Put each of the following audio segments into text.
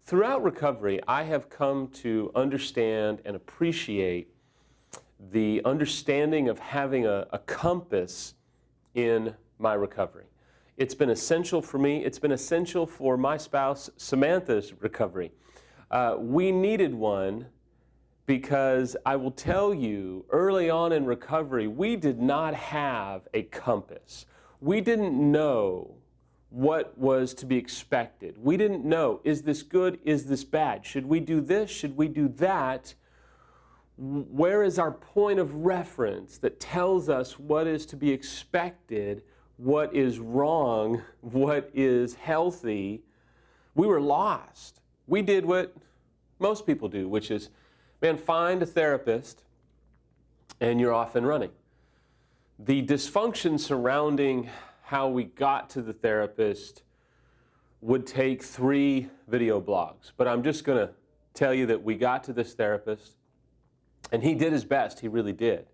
Throughout recovery, I have come to understand and appreciate the understanding of having a compass in my recovery. It's been essential for me. It's been essential for my spouse, Samantha's recovery. We needed one because I will tell you, early on in recovery, we did not have a compass. We didn't know what was to be expected. We didn't know, is this good, is this bad? Should we do this, should we do that? Where is our point of reference that tells us what is to be expected, what is wrong, what is healthy? We were lost. We did what most people do, which is, man, find a therapist and you're off and running. The dysfunction surrounding how we got to the therapist would take 3 video blogs, but I'm just going to tell you that we got to this therapist and he did his best, he really did,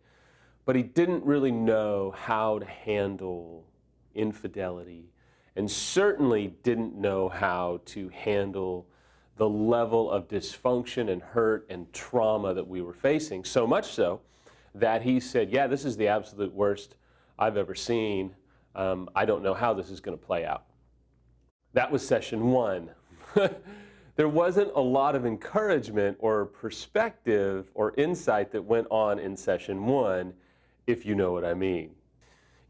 but he didn't really know how to handle infidelity and certainly didn't know how to handle the level of dysfunction and hurt and trauma that we were facing, so much so that he said, yeah, this is the absolute worst I've ever seen. I don't know how this is going to play out. That was session 1. There wasn't a lot of encouragement or perspective or insight that went on in session 1, if you know what I mean.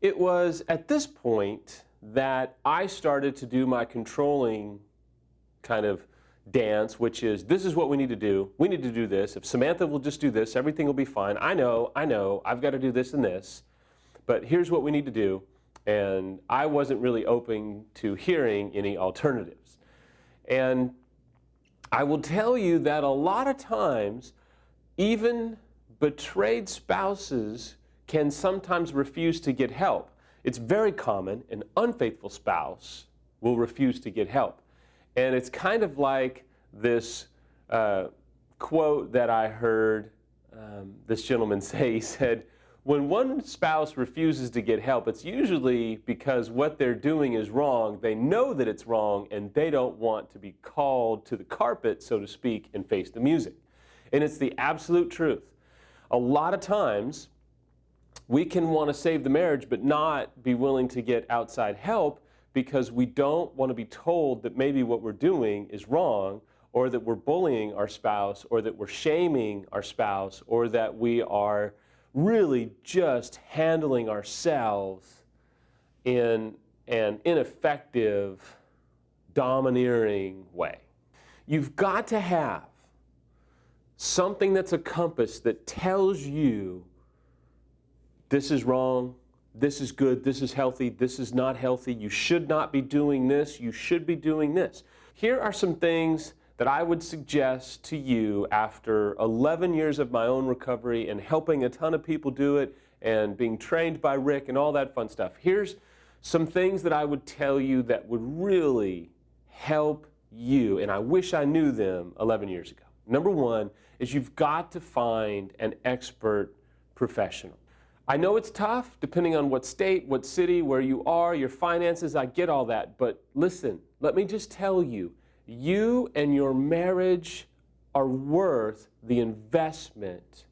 It was at this point that I started to do my controlling kind of dance, which is, this is what we need to do. We need to do this. If Samantha will just do this, everything will be fine. I know, I've got to do this and this, but here's what we need to do. And I wasn't really open to hearing any alternatives. And I will tell you that a lot of times, even betrayed spouses can sometimes refuse to get help. It's very common an unfaithful spouse will refuse to get help. And it's kind of like this quote that I heard this gentleman say. He said, when one spouse refuses to get help, it's usually because what they're doing is wrong. They know that it's wrong, and they don't want to be called to the carpet, so to speak, and face the music. And it's the absolute truth. A lot of times, we can want to save the marriage, but not be willing to get outside help because we don't want to be told that maybe what we're doing is wrong, or that we're bullying our spouse, or that we're shaming our spouse, or that we are really just handling ourselves in an ineffective, domineering way. You've got to have something that's a compass that tells you this is wrong, this is good, this is healthy, this is not healthy, you should not be doing this, you should be doing this. Here are some things that I would suggest to you after 11 years of my own recovery and helping a ton of people do it and being trained by Rick and all that fun stuff. Here's some things that I would tell you that would really help you, and I wish I knew them 11 years ago. Number 1 is you've got to find an expert professional. I know it's tough depending on what state, what city, where you are, your finances, I get all that, but listen, let me just tell you, you and your marriage are worth the investment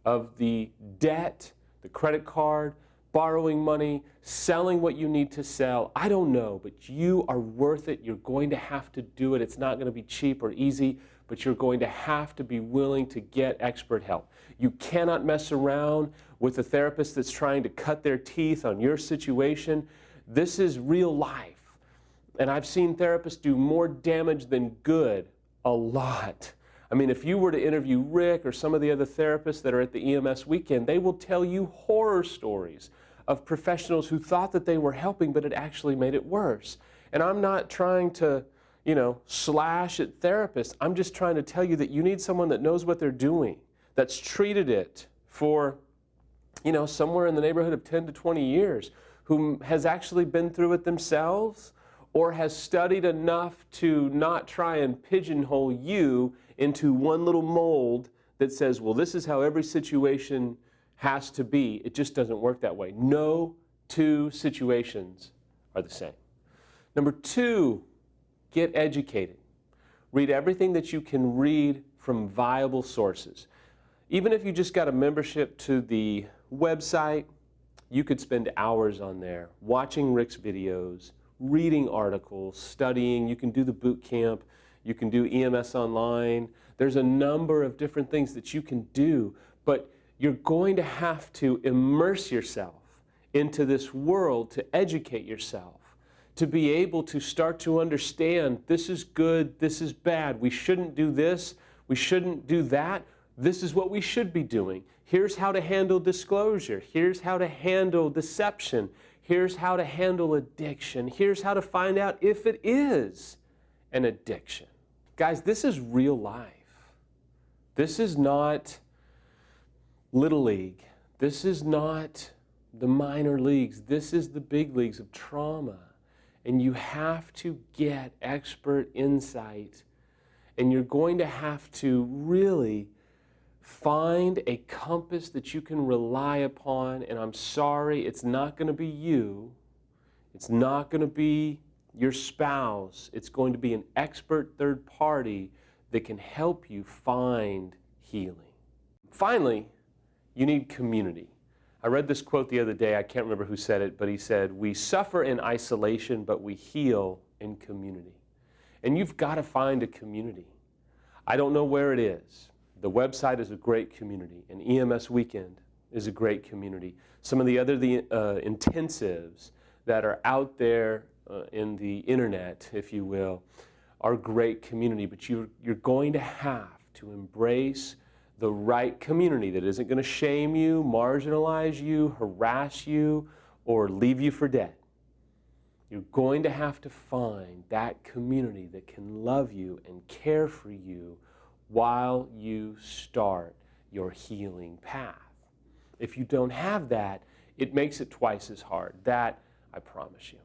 of the debt, the credit card, borrowing money, selling what you need to sell. I don't know, but you are worth it. You're going to have to do it. It's not going to be cheap or easy, but you're going to have to be willing to get expert help. You cannot mess around with a therapist that's trying to cut their teeth on your situation. This is real life. And I've seen therapists do more damage than good, a lot. I mean, if you were to interview Rick or some of the other therapists that are at the EMS weekend, they will tell you horror stories of professionals who thought that they were helping, but it actually made it worse. And I'm not trying to, slash at therapists. I'm just trying to tell you that you need someone that knows what they're doing, that's treated it for, somewhere in the neighborhood of 10 to 20 years, who has actually been through it themselves, or has studied enough to not try and pigeonhole you into one little mold that says, well, this is how every situation has to be. It just doesn't work that way. Know two situations are the same. Number two, get educated. Read everything that you can read from viable sources. Even if you just got a membership to the website, you could spend hours on there watching Rick's videos, reading articles, studying. You can do the boot camp. You can do EMS online. There's a number of different things that you can do, but you're going to have to immerse yourself into this world to educate yourself, to be able to start to understand this is good, this is bad, we shouldn't do this, we shouldn't do that, this is what we should be doing. Here's how to handle disclosure, here's how to handle deception, here's how to handle addiction, here's how to find out if it is an addiction. Guys, this is real life. This is not Little League. This is not the minor leagues. This is the big leagues of trauma. And you have to get expert insight. And you're going to have to really find a compass that you can rely upon. And I'm sorry, it's not going to be you. It's not going to be your spouse. It's going to be an expert third party that can help you find healing. Finally, you need community. I read this quote the other day. I can't remember who said it, but he said, "We suffer in isolation, but we heal in community." And you've got to find a community. I don't know where it is. The website is a great community. An EMS Weekend is a great community. Some of the other intensives that are out there in the internet, if you will, are great community. But you're going to have to embrace the right community that isn't going to shame you, marginalize you, harass you, or leave you for dead. You're going to have to find that community that can love you and care for you while you start your healing path. If you don't have that, it makes it twice as hard. That, I promise you.